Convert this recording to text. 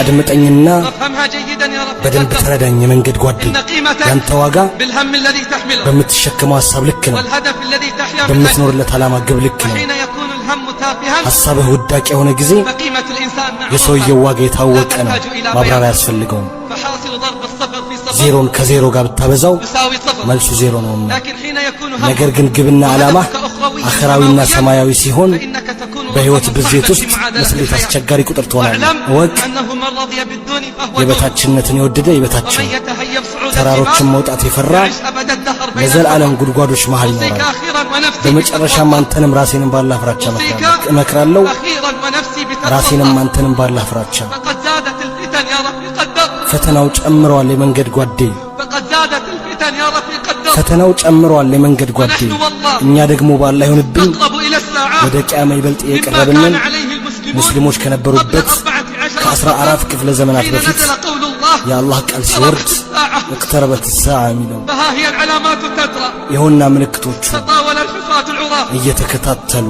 አድምጠኝና በደንብ ተረዳኝ የመንገድ ጓዴ ያንተ ዋጋ በምትሸከመው ሐሳብ ልክ ነው በምትኖርለት ዓላማ ግብ ልክ ነው ሐሳብህ ውዳቂ የሆነ ጊዜ የሰውየው ዋጋ የታወቀ ነው ማብራሪያ ያስፈልገውም ዜሮን ከዜሮ ጋር ብታበዛው መልሱ ዜሮ ነውና ነገር ግን ግብና ዓላማ አኸራዊና ሰማያዊ ሲሆን በህይወት ብዜት ውስጥ መስሌት አስቸጋሪ ቁጥር ትሆናለህ ወቅ የበታችነትን የወደደ የበታችን ተራሮችን መውጣት የፈራ ለዘላለም ጉድጓዶች መሃል ይኖራል በመጨረሻም አንተንም ራሴንም ባላህ ፍራቻ እመክራለሁ ራሴንም አንተንም ባላህ ፍራቻ ፈተናው ጨምሯል የመንገድ ጓዴ ፈተናው ጨምሯል የመንገድ ጓዴ እኛ ደግሞ ባላህ ይሁንብን ወደ ቂያማ ይበልጥ የቀረብንን ሙስሊሞች ከነበሩበት ከ14 ክፍለ ዘመናት በፊት የአላህ ቃል ሲወርድ اقتربت الساعة ሚለው ይሁንና ምልክቶቹ እየተከታተሉ